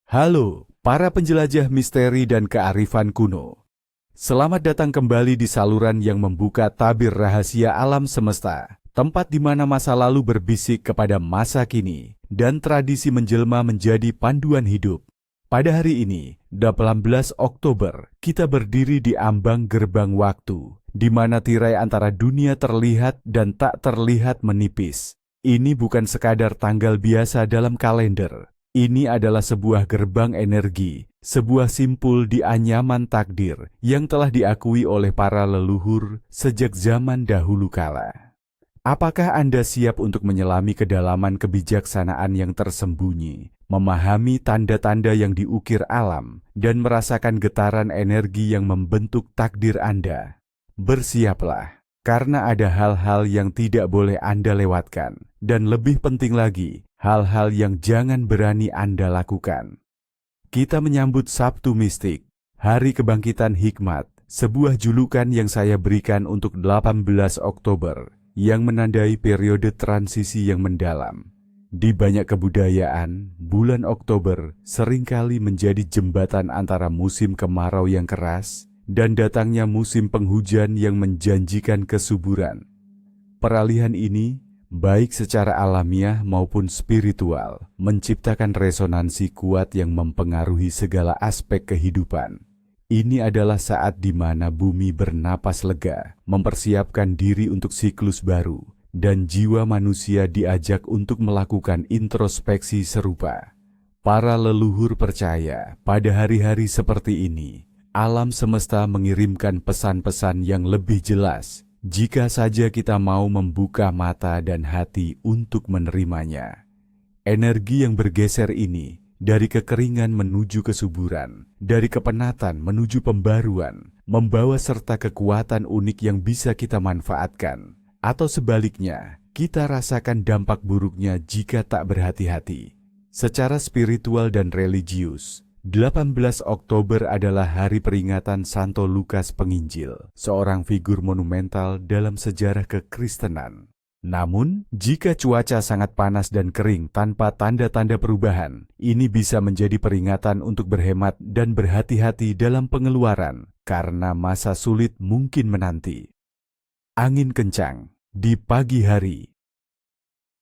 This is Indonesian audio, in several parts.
Halo, para penjelajah misteri dan kearifan kuno. Selamat datang kembali di saluran yang membuka tabir rahasia alam semesta, tempat di mana masa lalu berbisik kepada masa kini, dan tradisi menjelma menjadi panduan hidup. Pada hari ini, 18 Oktober, kita berdiri di ambang gerbang waktu, di mana tirai antara dunia terlihat dan tak terlihat menipis. Ini bukan sekadar tanggal biasa dalam kalender. Ini adalah sebuah gerbang energi, sebuah simpul di anyaman takdir yang telah diakui oleh para leluhur sejak zaman dahulu kala. Apakah Anda siap untuk menyelami kedalaman kebijaksanaan yang tersembunyi, memahami tanda-tanda yang diukir alam, dan merasakan getaran energi yang membentuk takdir Anda? Bersiaplah, karena ada hal-hal yang tidak boleh Anda lewatkan, dan lebih penting lagi, hal-hal yang jangan berani Anda lakukan. Kita menyambut Sabtu Mistik, Hari Kebangkitan Hikmat, sebuah julukan yang saya berikan untuk 18 Oktober, yang menandai periode transisi yang mendalam. Di banyak kebudayaan, bulan Oktober seringkali menjadi jembatan antara musim kemarau yang keras dan datangnya musim penghujan yang menjanjikan kesuburan. Peralihan ini, baik secara alamiah maupun spiritual, menciptakan resonansi kuat yang mempengaruhi segala aspek kehidupan. Ini adalah saat di mana bumi bernapas lega, mempersiapkan diri untuk siklus baru, dan jiwa manusia diajak untuk melakukan introspeksi serupa. Para leluhur percaya, pada hari-hari seperti ini, alam semesta mengirimkan pesan-pesan yang lebih jelas, jika saja kita mau membuka mata dan hati untuk menerimanya. Energi yang bergeser ini, dari kekeringan menuju kesuburan, dari kepenatan menuju pembaruan, membawa serta kekuatan unik yang bisa kita manfaatkan. Atau sebaliknya, kita rasakan dampak buruknya jika tak berhati-hati. Secara spiritual dan religius, 18 Oktober adalah hari peringatan Santo Lukas Penginjil, seorang figur monumental dalam sejarah kekristenan. Namun, jika cuaca sangat panas dan kering tanpa tanda-tanda perubahan, ini bisa menjadi peringatan untuk berhemat dan berhati-hati dalam pengeluaran, karena masa sulit mungkin menanti. Angin kencang di pagi hari.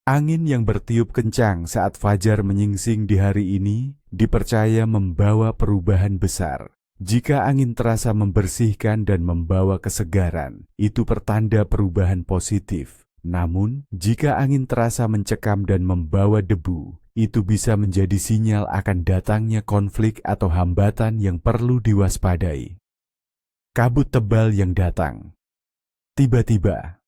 Angin yang bertiup kencang saat fajar menyingsing di hari ini dipercaya membawa perubahan besar. Jika angin terasa membersihkan dan membawa kesegaran, itu pertanda perubahan positif. Namun, jika angin terasa mencekam dan membawa debu, itu bisa menjadi sinyal akan datangnya konflik atau hambatan yang perlu diwaspadai. Kabut tebal yang datang tiba-tiba.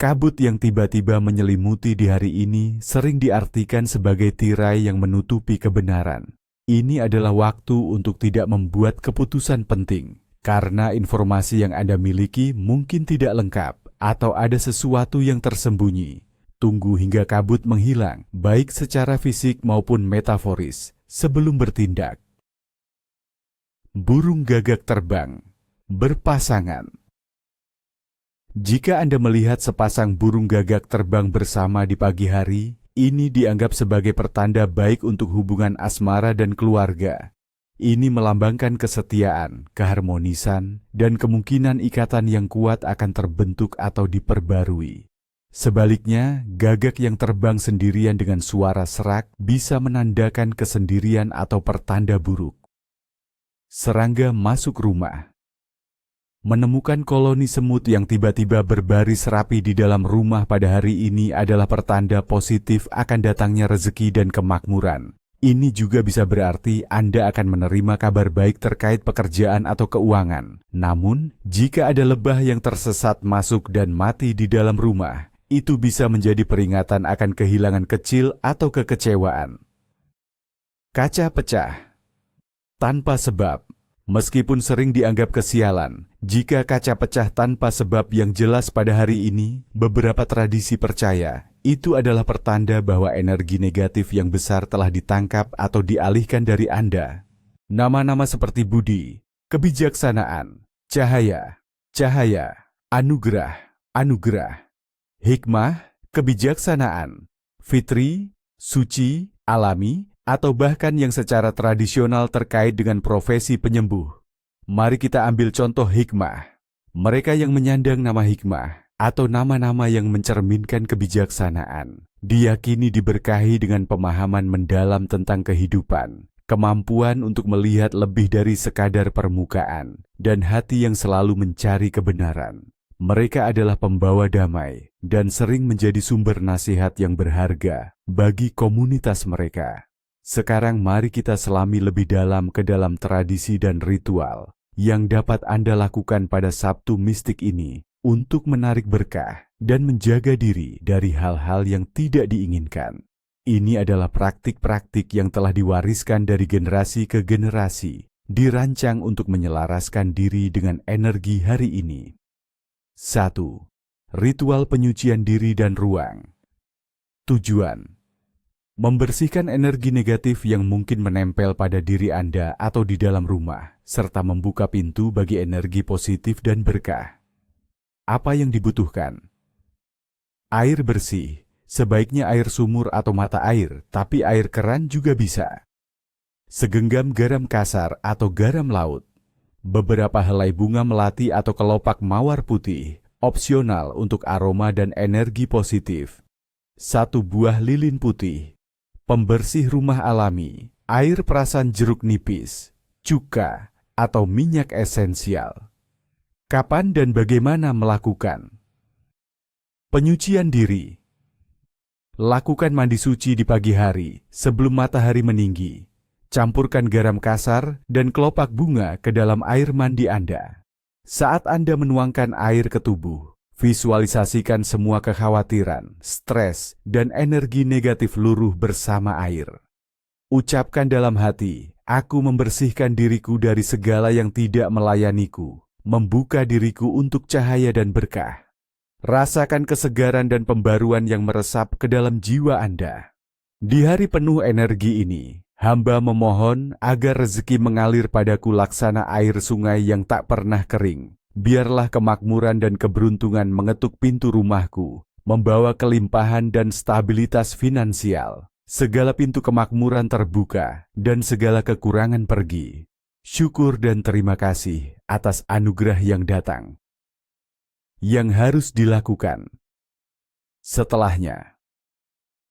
Kabut yang tiba-tiba menyelimuti di hari ini sering diartikan sebagai tirai yang menutupi kebenaran. Ini adalah waktu untuk tidak membuat keputusan penting, karena informasi yang Anda miliki mungkin tidak lengkap atau ada sesuatu yang tersembunyi. Tunggu hingga kabut menghilang, baik secara fisik maupun metaforis, sebelum bertindak. Burung gagak terbang berpasangan. Jika Anda melihat sepasang burung gagak terbang bersama di pagi hari, ini dianggap sebagai pertanda baik untuk hubungan asmara dan keluarga. Ini melambangkan kesetiaan, keharmonisan, dan kemungkinan ikatan yang kuat akan terbentuk atau diperbarui. Sebaliknya, gagak yang terbang sendirian dengan suara serak bisa menandakan kesendirian atau pertanda buruk. Serangga masuk rumah. Menemukan koloni semut yang tiba-tiba berbaris rapi di dalam rumah pada hari ini adalah pertanda positif akan datangnya rezeki dan kemakmuran. Ini juga bisa berarti Anda akan menerima kabar baik terkait pekerjaan atau keuangan. Namun, jika ada lebah yang tersesat masuk dan mati di dalam rumah, itu bisa menjadi peringatan akan kehilangan kecil atau kekecewaan. Kaca pecah tanpa sebab. Meskipun sering dianggap kesialan, jika kaca pecah tanpa sebab yang jelas pada hari ini, beberapa tradisi percaya itu adalah pertanda bahwa energi negatif yang besar telah ditangkap atau dialihkan dari Anda. Nama-nama seperti budi, kebijaksanaan, cahaya, anugerah, hikmah, kebijaksanaan, fitri, suci, alami, atau bahkan yang secara tradisional terkait dengan profesi penyembuh. Mari kita ambil contoh hikmah. Mereka yang menyandang nama hikmah atau nama-nama yang mencerminkan kebijaksanaan, diyakini diberkahi dengan pemahaman mendalam tentang kehidupan, kemampuan untuk melihat lebih dari sekadar permukaan, dan hati yang selalu mencari kebenaran. Mereka adalah pembawa damai dan sering menjadi sumber nasihat yang berharga bagi komunitas mereka. Sekarang mari kita selami lebih dalam ke dalam tradisi dan ritual yang dapat Anda lakukan pada Sabtu mistik ini untuk menarik berkah dan menjaga diri dari hal-hal yang tidak diinginkan. Ini adalah praktik-praktik yang telah diwariskan dari generasi ke generasi, dirancang untuk menyelaraskan diri dengan energi hari ini. 1. Ritual penyucian diri dan ruang. Tujuan: membersihkan energi negatif yang mungkin menempel pada diri Anda atau di dalam rumah, serta membuka pintu bagi energi positif dan berkah. Apa yang dibutuhkan? Air bersih, sebaiknya air sumur atau mata air, tapi air keran juga bisa. Segenggam garam kasar atau garam laut. Beberapa helai bunga melati atau kelopak mawar putih, opsional untuk aroma dan energi positif. 1 buah lilin putih. Pembersih rumah alami, air perasan jeruk nipis, cuka, atau minyak esensial. Kapan dan bagaimana melakukan? Penyucian diri. Lakukan mandi suci di pagi hari sebelum matahari meninggi. Campurkan garam kasar dan kelopak bunga ke dalam air mandi Anda. Saat Anda menuangkan air ke tubuh, visualisasikan semua kekhawatiran, stres, dan energi negatif luruh bersama air. Ucapkan dalam hati, "Aku membersihkan diriku dari segala yang tidak melayaniku, membuka diriku untuk cahaya dan berkah." Rasakan kesegaran dan pembaruan yang meresap ke dalam jiwa Anda. Di hari penuh energi ini, hamba memohon agar rezeki mengalir padaku laksana air sungai yang tak pernah kering. Biarlah kemakmuran dan keberuntungan mengetuk pintu rumahku, membawa kelimpahan dan stabilitas finansial. Segala pintu kemakmuran terbuka dan segala kekurangan pergi. Syukur dan terima kasih atas anugerah yang datang. Yang harus dilakukan setelahnya: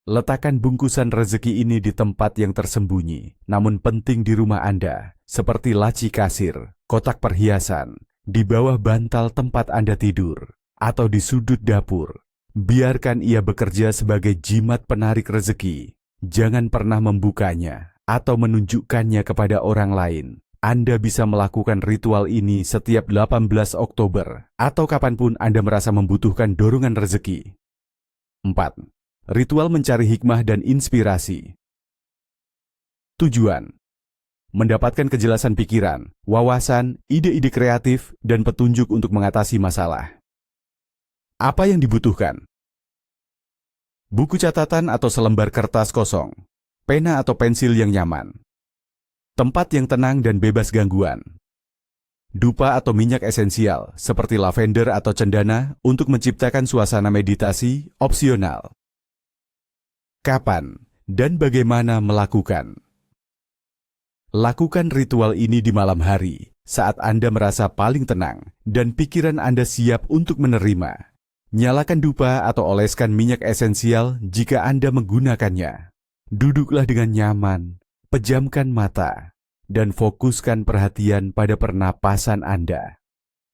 letakkan bungkusan rezeki ini di tempat yang tersembunyi, namun penting di rumah Anda, seperti laci kasir, kotak perhiasan, di bawah bantal tempat Anda tidur, atau di sudut dapur. Biarkan ia bekerja sebagai jimat penarik rezeki. Jangan pernah membukanya atau menunjukkannya kepada orang lain. Anda bisa melakukan ritual ini setiap 18 Oktober, atau kapanpun Anda merasa membutuhkan dorongan rezeki. 4. Ritual mencari hikmah dan inspirasi. Tujuan: mendapatkan kejelasan pikiran, wawasan, ide-ide kreatif, dan petunjuk untuk mengatasi masalah. Apa yang dibutuhkan? Buku catatan atau selembar kertas kosong, pena atau pensil yang nyaman, tempat yang tenang dan bebas gangguan, dupa atau minyak esensial seperti lavender atau cendana untuk menciptakan suasana meditasi, opsional. Kapan dan bagaimana melakukan? Lakukan ritual ini di malam hari, saat Anda merasa paling tenang dan pikiran Anda siap untuk menerima. Nyalakan dupa atau oleskan minyak esensial jika Anda menggunakannya. Duduklah dengan nyaman, pejamkan mata, dan fokuskan perhatian pada pernapasan Anda.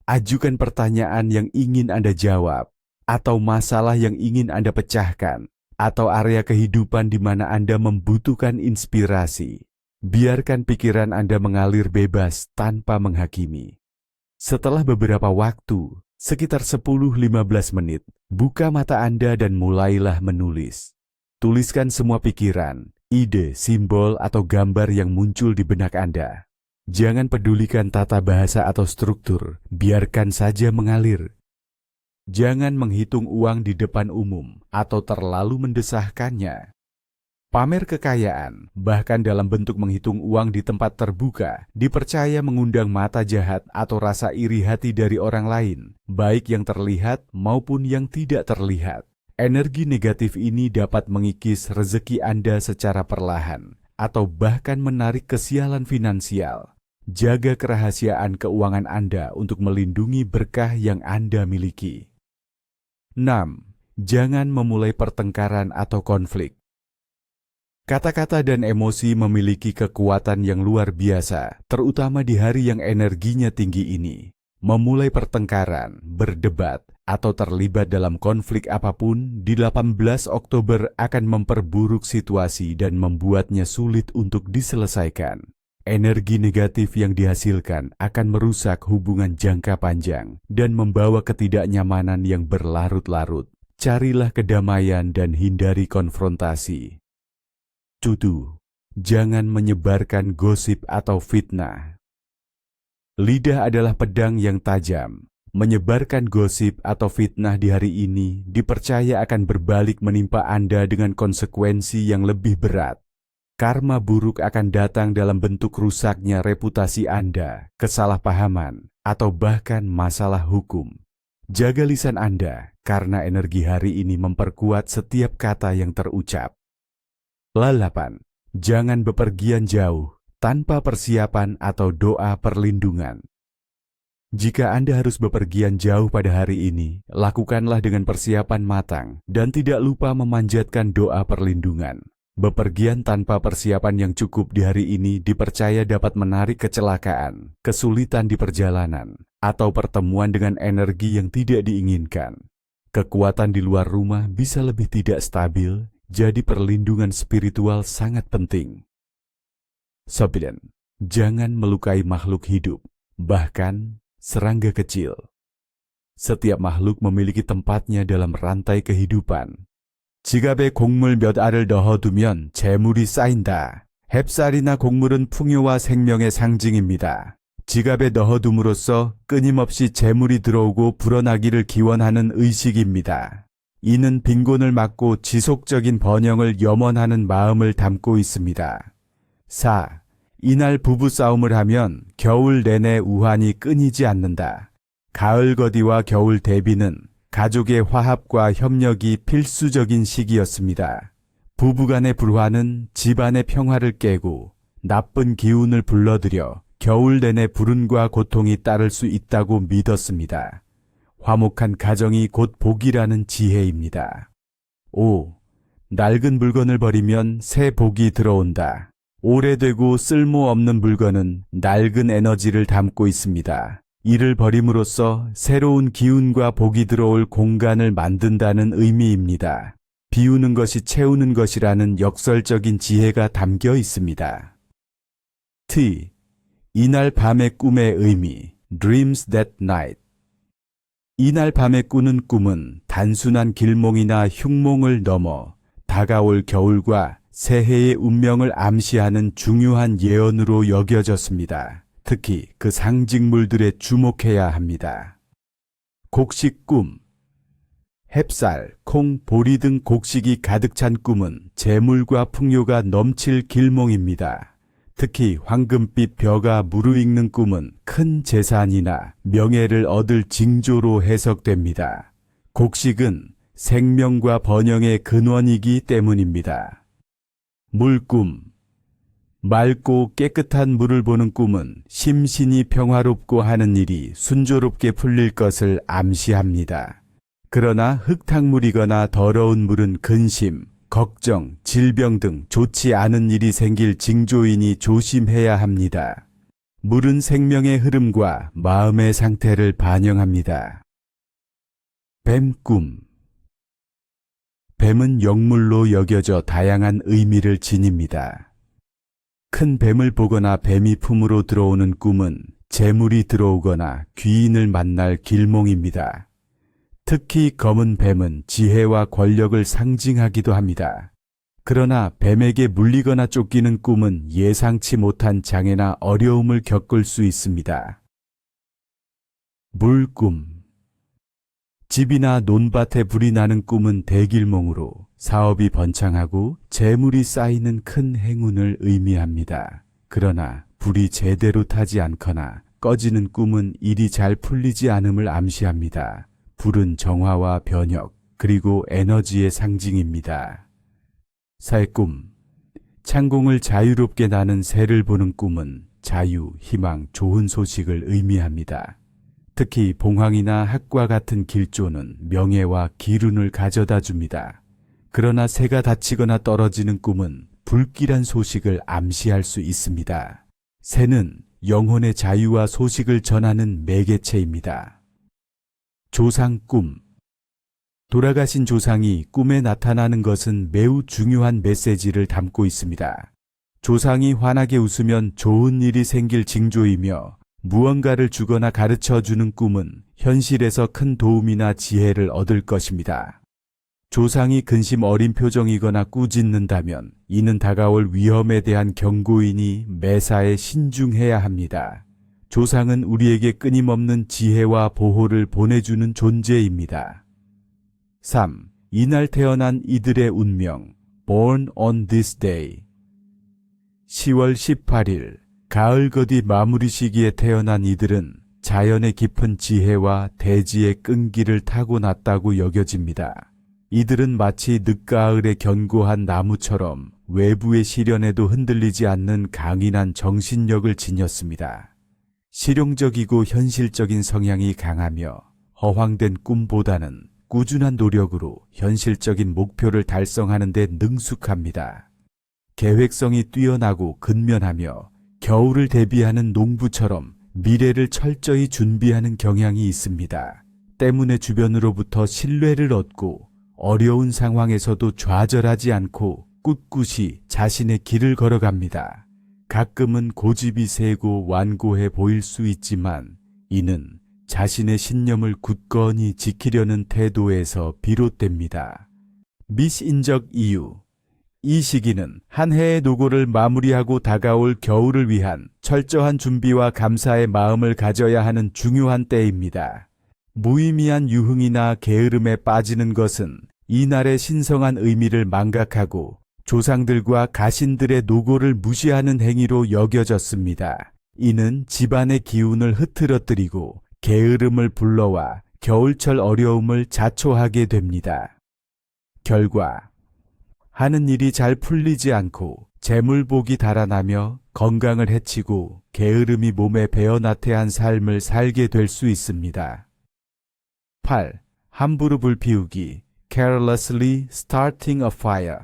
Ajukan pertanyaan yang ingin Anda jawab, atau masalah yang ingin Anda pecahkan, atau area kehidupan di mana Anda membutuhkan inspirasi. Biarkan pikiran Anda mengalir bebas tanpa menghakimi. Setelah beberapa waktu, sekitar 10-15 menit, buka mata Anda dan mulailah menulis. Tuliskan semua pikiran, ide, simbol, atau gambar yang muncul di benak Anda. Jangan pedulikan tata bahasa atau struktur, biarkan saja mengalir. Jangan menghitung uang di depan umum atau terlalu mendesahkannya. Pamer kekayaan, bahkan dalam bentuk menghitung uang di tempat terbuka, dipercaya mengundang mata jahat atau rasa iri hati dari orang lain, baik yang terlihat maupun yang tidak terlihat. Energi negatif ini dapat mengikis rezeki Anda secara perlahan. atau bahkan menarik kesialan finansial. Jaga kerahasiaan keuangan Anda untuk melindungi berkah yang Anda miliki. 6. Jangan memulai pertengkaran atau konflik. Kata-kata dan emosi memiliki kekuatan yang luar biasa, terutama di hari yang energinya tinggi ini. Memulai pertengkaran, berdebat, atau terlibat dalam konflik apapun di 18 Oktober akan memperburuk situasi dan membuatnya sulit untuk diselesaikan. Energi negatif yang dihasilkan akan merusak hubungan jangka panjang dan membawa ketidaknyamanan yang berlarut-larut. Carilah kedamaian dan hindari konfrontasi. 7. Jangan menyebarkan gosip atau fitnah. Lidah adalah pedang yang tajam. Menyebarkan gosip atau fitnah di hari ini dipercaya akan berbalik menimpa Anda dengan konsekuensi yang lebih berat. Karma buruk akan datang dalam bentuk rusaknya reputasi Anda, kesalahpahaman, atau bahkan masalah hukum. Jaga lisan Anda, karena energi hari ini memperkuat setiap kata yang terucap. 8. Jangan bepergian jauh, tanpa persiapan atau doa perlindungan. Jika Anda harus bepergian jauh pada hari ini, lakukanlah dengan persiapan matang dan tidak lupa memanjatkan doa perlindungan. Bepergian tanpa persiapan yang cukup di hari ini dipercaya dapat menarik kecelakaan, kesulitan di perjalanan, atau pertemuan dengan energi yang tidak diinginkan. Kekuatan di luar rumah bisa lebih tidak stabil, jadi perlindungan spiritual sangat penting. 9. Jangan melukai makhluk hidup, bahkan serangga kecil. Setiap makhluk memiliki tempatnya dalam rantai kehidupan. 지갑에 곡물 몇 알을 넣어두면 재물이 쌓인다. 햅쌀이나 곡물은 풍요와 생명의 상징입니다. 지갑에 넣어둠으로써 끊임없이 재물이 들어오고 불어나기를 기원하는 의식입니다. 이는 빈곤을 막고 지속적인 번영을 염원하는 마음을 담고 있습니다. 4. 이날 부부싸움을 하면 겨울 내내 우환이 끊이지 않는다. 가을 거디와 겨울 대비는 가족의 화합과 협력이 필수적인 시기였습니다. 부부간의 불화는 집안의 평화를 깨고 나쁜 기운을 불러들여 겨울 내내 불운과 고통이 따를 수 있다고 믿었습니다. 화목한 가정이 곧 복이라는 지혜입니다. 5. 낡은 물건을 버리면 새 복이 들어온다. 오래되고 쓸모없는 물건은 낡은 에너지를 담고 있습니다. 이를 버림으로써 새로운 기운과 복이 들어올 공간을 만든다는 의미입니다. 비우는 것이 채우는 것이라는 역설적인 지혜가 담겨 있습니다. T. 이날 밤의 꿈의 의미, Dreams that night. 이날 밤에 꾸는 꿈은 단순한 길몽이나 흉몽을 넘어 다가올 겨울과 새해의 운명을 암시하는 중요한 예언으로 여겨졌습니다. 특히 그 상징물들에 주목해야 합니다. 곡식 꿈. 햅쌀, 콩, 보리 등 곡식이 가득 찬 꿈은 재물과 풍요가 넘칠 길몽입니다. 특히 황금빛 벼가 무르익는 꿈은 큰 재산이나 명예를 얻을 징조로 해석됩니다. 곡식은 생명과 번영의 근원이기 때문입니다. 물꿈. 맑고 깨끗한 물을 보는 꿈은 심신이 평화롭고 하는 일이 순조롭게 풀릴 것을 암시합니다. 그러나 흙탕물이거나 더러운 물은 근심, 걱정, 질병 등 좋지 않은 일이 생길 징조이니 조심해야 합니다. 물은 생명의 흐름과 마음의 상태를 반영합니다. 뱀꿈. 뱀은 영물로 여겨져 다양한 의미를 지닙니다. 큰 뱀을 보거나 뱀이 품으로 들어오는 꿈은 재물이 들어오거나 귀인을 만날 길몽입니다. 특히 검은 뱀은 지혜와 권력을 상징하기도 합니다. 그러나 뱀에게 물리거나 쫓기는 꿈은 예상치 못한 장애나 어려움을 겪을 수 있습니다. 물꿈. 집이나 논밭에 불이 나는 꿈은 대길몽으로 사업이 번창하고 재물이 쌓이는 큰 행운을 의미합니다. 그러나 불이 제대로 타지 않거나 꺼지는 꿈은 일이 잘 풀리지 않음을 암시합니다. 불은 정화와 변혁, 그리고 에너지의 상징입니다. 살꿈. 창공을 자유롭게 나는 새를 보는 꿈은 자유, 희망, 좋은 소식을 의미합니다. 특히 봉황이나 학과 같은 길조는 명예와 기운을 가져다 줍니다. 그러나 새가 다치거나 떨어지는 꿈은 불길한 소식을 암시할 수 있습니다. 새는 영혼의 자유와 소식을 전하는 매개체입니다. 조상 꿈. 돌아가신 조상이 꿈에 나타나는 것은 매우 중요한 메시지를 담고 있습니다. 조상이 환하게 웃으면 좋은 일이 생길 징조이며 무언가를 주거나 가르쳐 주는 꿈은 현실에서 큰 도움이나 지혜를 얻을 것입니다. 조상이 근심 어린 표정이거나 꾸짖는다면 이는 다가올 위험에 대한 경고이니 매사에 신중해야 합니다. 조상은 우리에게 끊임없는 지혜와 보호를 보내주는 존재입니다. 3. 이날 태어난 이들의 운명. Born on this day. 10월 18일 가을 거디 마무리 시기에 태어난 이들은 자연의 깊은 지혜와 대지의 끈기를 타고났다고 여겨집니다. 이들은 마치 늦가을에 견고한 나무처럼 외부의 시련에도 흔들리지 않는 강인한 정신력을 지녔습니다. 실용적이고 현실적인 성향이 강하며 허황된 꿈보다는 꾸준한 노력으로 현실적인 목표를 달성하는 데 능숙합니다. 계획성이 뛰어나고 근면하며 겨울을 대비하는 농부처럼 미래를 철저히 준비하는 경향이 있습니다. 때문에 주변으로부터 신뢰를 얻고 어려운 상황에서도 좌절하지 않고 꿋꿋이 자신의 길을 걸어갑니다. 가끔은 고집이 세고 완고해 보일 수 있지만 이는 자신의 신념을 굳건히 지키려는 태도에서 비롯됩니다. 미신적 이유. 이 시기는 한 해의 노고를 마무리하고 다가올 겨울을 위한 철저한 준비와 감사의 마음을 가져야 하는 중요한 때입니다. 무의미한 유흥이나 게으름에 빠지는 것은 이날의 신성한 의미를 망각하고 조상들과 가신들의 노고를 무시하는 행위로 여겨졌습니다. 이는 집안의 기운을 흐트러뜨리고 게으름을 불러와 겨울철 어려움을 자초하게 됩니다. 결과 하는 일이 잘 풀리지 않고 재물복이 달아나며 건강을 해치고 게으름이 몸에 배어나태한 삶을 살게 될 수 있습니다. 8. 함부로 불 피우기. Carelessly starting a fire.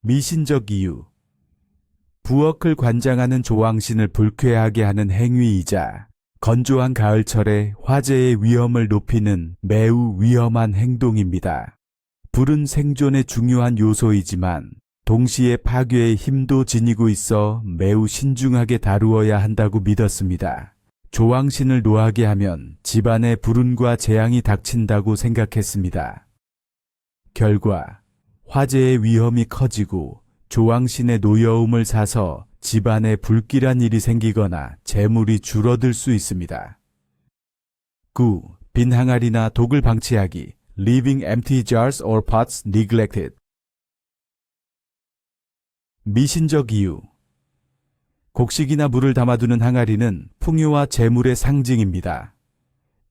미신적 이유. 부엌을 관장하는 조왕신을 불쾌하게 하는 행위이자 건조한 가을철에 화재의 위험을 높이는 매우 위험한 행동입니다. 불은 생존의 중요한 요소이지만 동시에 파괴의 힘도 지니고 있어 매우 신중하게 다루어야 한다고 믿었습니다. 조왕신을 노하게 하면 집안에 불운과 재앙이 닥친다고 생각했습니다. 결과 화재의 위험이 커지고 조왕신의 노여움을 사서 집안에 불길한 일이 생기거나 재물이 줄어들 수 있습니다. 9. 빈 항아리나 독을 방치하기. Leaving empty jars or pots neglected. 미신적 이유. 곡식이나 물을 담아두는 항아리는 풍요와 재물의 상징입니다.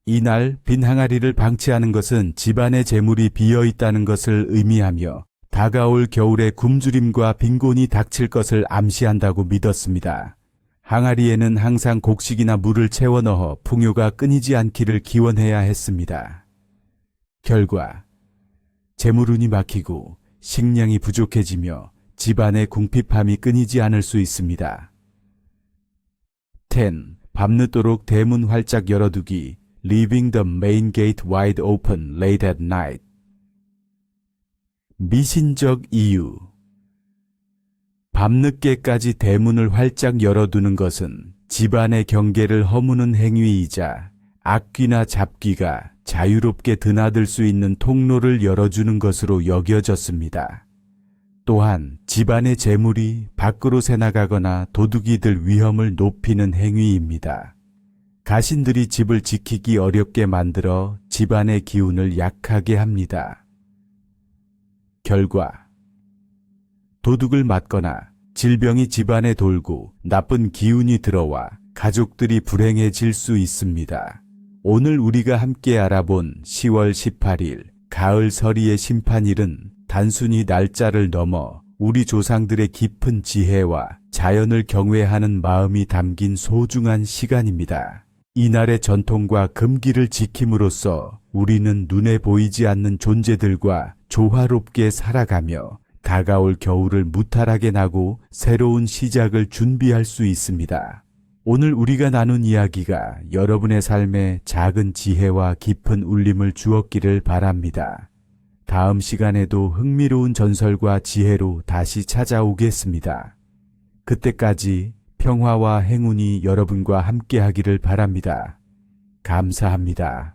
이날 빈 항아리를 방치하는 것은 집안의 재물이 비어있다는 것을 의미하며 다가올 겨울에 굶주림과 빈곤이 닥칠 것을 암시한다고 믿었습니다. 항아리에는 항상 곡식이나 물을 채워 넣어 풍요가 끊이지 않기를 기원해야 했습니다. 결과 재물운이 막히고 식량이 부족해지며 집안의 궁핍함이 끊이지 않을 수 있습니다. 10. 밤늦도록 대문 활짝 열어두기. Leaving the main gate wide open late at night. 미신적 이유. 밤늦게까지 대문을 활짝 열어두는 것은 집안의 경계를 허무는 행위이자 악귀나 잡귀가 자유롭게 드나들 수 있는 통로를 열어주는 것으로 여겨졌습니다. 또한 집안의 재물이 밖으로 새나가거나 도둑이 들 위험을 높이는 행위입니다. 가신들이 집을 지키기 어렵게 만들어 집안의 기운을 약하게 합니다. 결과 도둑을 맞거나 질병이 집안에 돌고 나쁜 기운이 들어와 가족들이 불행해질 수 있습니다. 오늘 우리가 함께 알아본 10월 18일 가을 서리의 심판일은 단순히 날짜를 넘어 우리 조상들의 깊은 지혜와 자연을 경외하는 마음이 담긴 소중한 시간입니다. 이날의 전통과 금기를 지킴으로써 우리는 눈에 보이지 않는 존재들과 조화롭게 살아가며 다가올 겨울을 무탈하게 나고 새로운 시작을 준비할 수 있습니다. 오늘 우리가 나눈 이야기가 여러분의 삶에 작은 지혜와 깊은 울림을 주었기를 바랍니다. 다음 시간에도 흥미로운 전설과 지혜로 다시 찾아오겠습니다. 그때까지 평화와 행운이 여러분과 함께하기를 baramida. Kamsahamnida.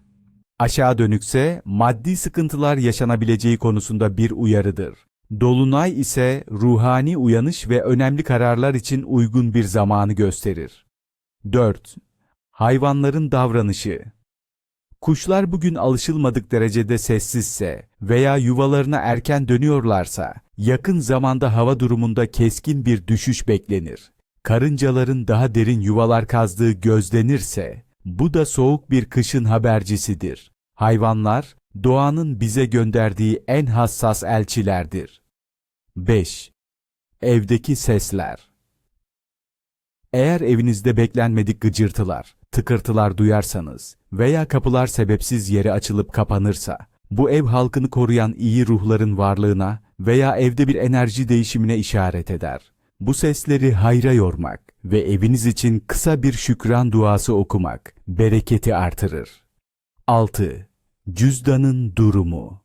Aşağı dönükse maddi sıkıntılar yaşanabileceği konusunda bir uyarıdır. Dolunay ise ruhani uyanış ve önemli kararlar için uygun bir zamanı gösterir. 4. Hayvanların davranışı. Kuşlar bugün alışılmadık derecede sessizse veya yuvalarına erken dönüyorlarsa, yakın zamanda hava durumunda keskin bir düşüş beklenir. Karıncaların daha derin yuvalar kazdığı gözlenirse, bu da soğuk bir kışın habercisidir. Hayvanlar, doğanın bize gönderdiği en hassas elçilerdir. 5. Evdeki sesler. Eğer evinizde beklenmedik gıcırtılar, tıkırtılar duyarsanız veya kapılar sebepsiz yere açılıp kapanırsa, bu ev halkını koruyan iyi ruhların varlığına veya evde bir enerji değişimine işaret eder. Bu sesleri hayra yormak ve eviniz için kısa bir şükran duası okumak bereketi artırır. 6. Cüzdanın durumu.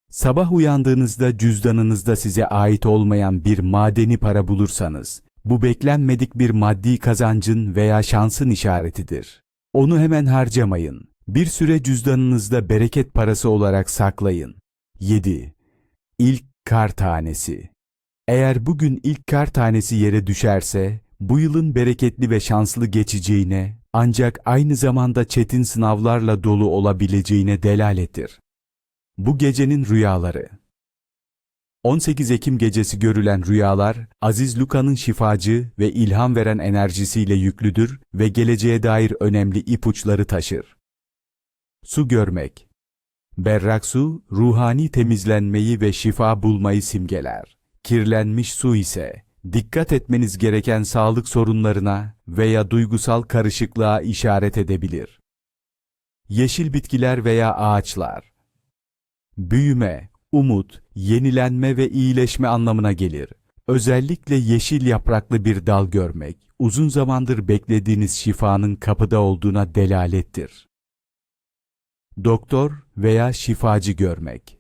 Sabah uyandığınızda cüzdanınızda size ait olmayan bir madeni para bulursanız, bu beklenmedik bir maddi kazancın veya şansın işaretidir. Onu hemen harcamayın. Bir süre cüzdanınızda bereket parası olarak saklayın. 7. İlk kar tanesi. Eğer bugün ilk kar tanesi yere düşerse, bu yılın bereketli ve şanslı geçeceğine, ancak aynı zamanda çetin sınavlarla dolu olabileceğine delalettir. Bu gecenin rüyaları. 18 Ekim gecesi görülen rüyalar, Aziz Luka'nın şifacı ve ilham veren enerjisiyle yüklüdür ve geleceğe dair önemli ipuçları taşır. Su görmek. Berrak su, ruhani temizlenmeyi ve şifa bulmayı simgeler. Kirlenmiş su ise, dikkat etmeniz gereken sağlık sorunlarına veya duygusal karışıklığa işaret edebilir. Yeşil bitkiler veya ağaçlar. Büyüme, umut, yenilenme ve iyileşme anlamına gelir. Özellikle yeşil yapraklı bir dal görmek, uzun zamandır beklediğiniz şifanın kapıda olduğuna delalettir. Doktor veya şifacı görmek.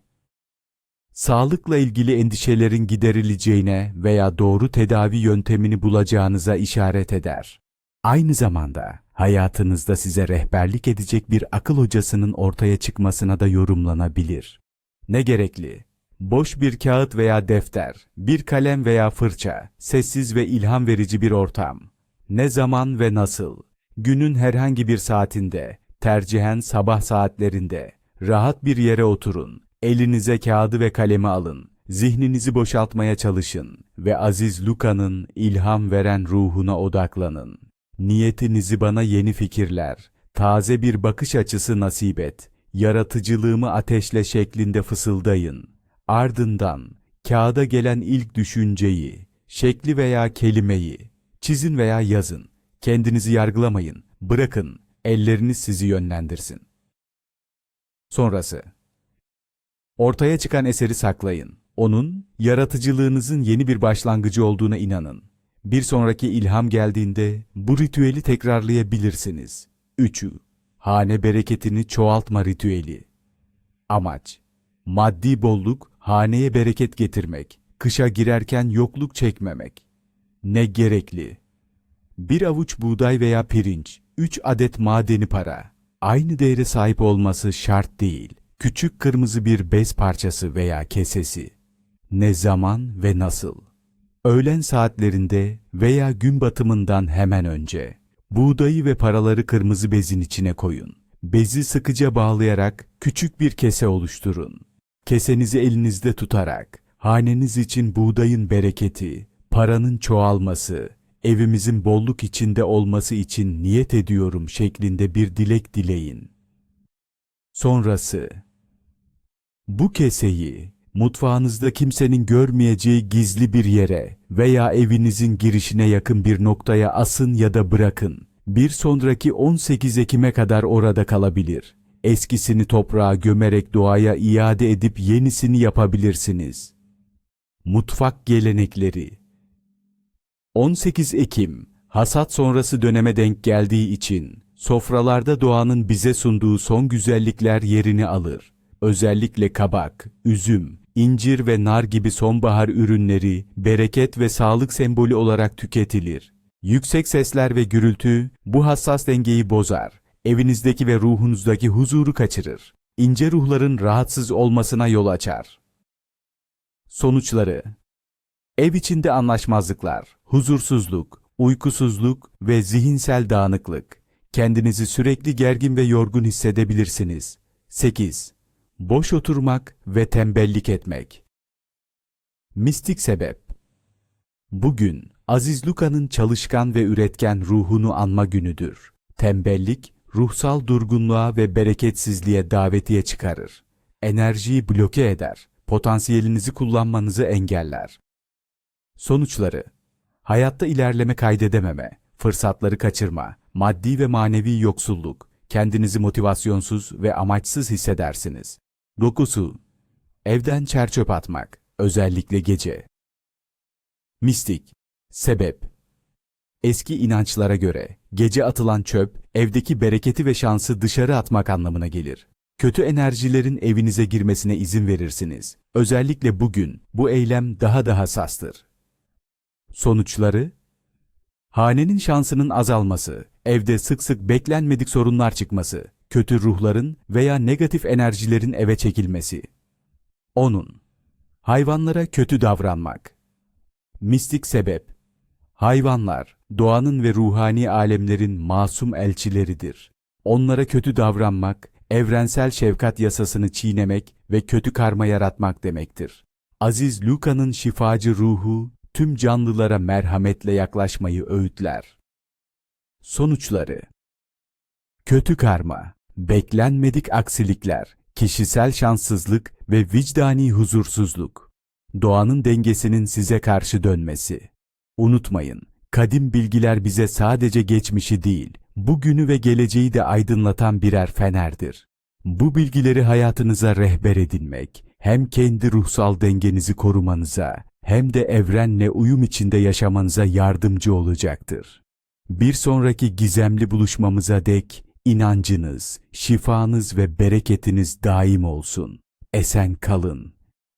Sağlıkla ilgili endişelerin giderileceğine veya doğru tedavi yöntemini bulacağınıza işaret eder. Aynı zamanda hayatınızda size rehberlik edecek bir akıl hocasının ortaya çıkmasına da yorumlanabilir. Ne gerekli? Boş bir kağıt veya defter, bir kalem veya fırça, sessiz ve ilham verici bir ortam. Ne zaman ve nasıl? Günün herhangi bir saatinde, tercihen sabah saatlerinde, rahat bir yere oturun, elinize kağıdı ve kalemi alın, zihninizi boşaltmaya çalışın ve Aziz Luka'nın ilham veren ruhuna odaklanın. Niyetinizi bana yeni fikirler, taze bir bakış açısı nasip et, yaratıcılığımı ateşle şeklinde fısıldayın. Ardından kağıda gelen ilk düşünceyi, şekli veya kelimeyi çizin veya yazın. Kendinizi yargılamayın, bırakın, elleriniz sizi yönlendirsin. Sonrası. Ortaya çıkan eseri saklayın. Onun, yaratıcılığınızın yeni bir başlangıcı olduğuna inanın. Bir sonraki ilham geldiğinde bu ritüeli tekrarlayabilirsiniz. 3. Hane bereketini çoğaltma ritüeli. Amaç: maddi bolluk, haneye bereket getirmek, kışa girerken yokluk çekmemek. Ne gerekli? Bir avuç buğday veya pirinç, 3 adet madeni para. Aynı değere sahip olması şart değil. Küçük kırmızı bir bez parçası veya kesesi. Ne zaman ve nasıl? Öğlen saatlerinde veya gün batımından hemen önce. Buğdayı ve paraları kırmızı bezin içine koyun. Bezi sıkıca bağlayarak küçük bir kese oluşturun. Kesenizi elinizde tutarak, haneniz için buğdayın bereketi, paranın çoğalması, evimizin bolluk içinde olması için niyet ediyorum şeklinde bir dilek dileyin. Sonrası. Bu keseyi mutfağınızda kimsenin görmeyeceği gizli bir yere veya evinizin girişine yakın bir noktaya asın ya da bırakın. Bir sonraki 18 Ekim'e kadar orada kalabilir. Eskisini toprağa gömerek doğaya iade edip yenisini yapabilirsiniz. Mutfak gelenekleri. 18 Ekim, hasat sonrası döneme denk geldiği için sofralarda doğanın bize sunduğu son güzellikler yerini alır. Özellikle kabak, üzüm, incir ve nar gibi sonbahar ürünleri bereket ve sağlık sembolü olarak tüketilir. Yüksek sesler ve gürültü bu hassas dengeyi bozar. Evinizdeki ve ruhunuzdaki huzuru kaçırır. İnce ruhların rahatsız olmasına yol açar. Sonuçları: ev içinde anlaşmazlıklar, huzursuzluk, uykusuzluk ve zihinsel dağınıklık. Kendinizi sürekli gergin ve yorgun hissedebilirsiniz. 8. Boş oturmak ve tembellik etmek. Mistik sebep. Bugün Aziz Luka'nın çalışkan ve üretken ruhunu anma günüdür. Tembellik, ruhsal durgunluğa ve bereketsizliğe davetiye çıkarır. Enerjiyi bloke eder, potansiyelinizi kullanmanızı engeller. Sonuçları: hayatta ilerleme kaydedememe, fırsatları kaçırma, maddi ve manevi yoksulluk, kendinizi motivasyonsuz ve amaçsız hissedersiniz. 9. Evden çer-çöp atmak, özellikle gece. Mistik sebep. Eski inançlara göre gece atılan çöp, evdeki bereketi ve şansı dışarı atmak anlamına gelir. Kötü enerjilerin evinize girmesine izin verirsiniz. Özellikle bugün bu eylem daha da hassastır. Sonuçları: hanenin şansının azalması, evde sık sık beklenmedik sorunlar çıkması, kötü ruhların veya negatif enerjilerin eve çekilmesi. 10. Hayvanlara kötü davranmak. Mistik sebep. Hayvanlar, doğanın ve ruhani alemlerin masum elçileridir. Onlara kötü davranmak, evrensel şefkat yasasını çiğnemek ve kötü karma yaratmak demektir. Aziz Luka'nın şifacı ruhu, tüm canlılara merhametle yaklaşmayı öğütler. Sonuçları: kötü karma, beklenmedik aksilikler, kişisel şanssızlık ve vicdani huzursuzluk. Doğanın dengesinin size karşı dönmesi. Unutmayın, kadim bilgiler bize sadece geçmişi değil, bugünü ve geleceği de aydınlatan birer fenerdir. Bu bilgileri hayatınıza rehber edinmek, hem kendi ruhsal dengenizi korumanıza, hem de evrenle uyum içinde yaşamanıza yardımcı olacaktır. Bir sonraki gizemli buluşmamıza dek inancınız, şifanız ve bereketiniz daim olsun. Esen kalın.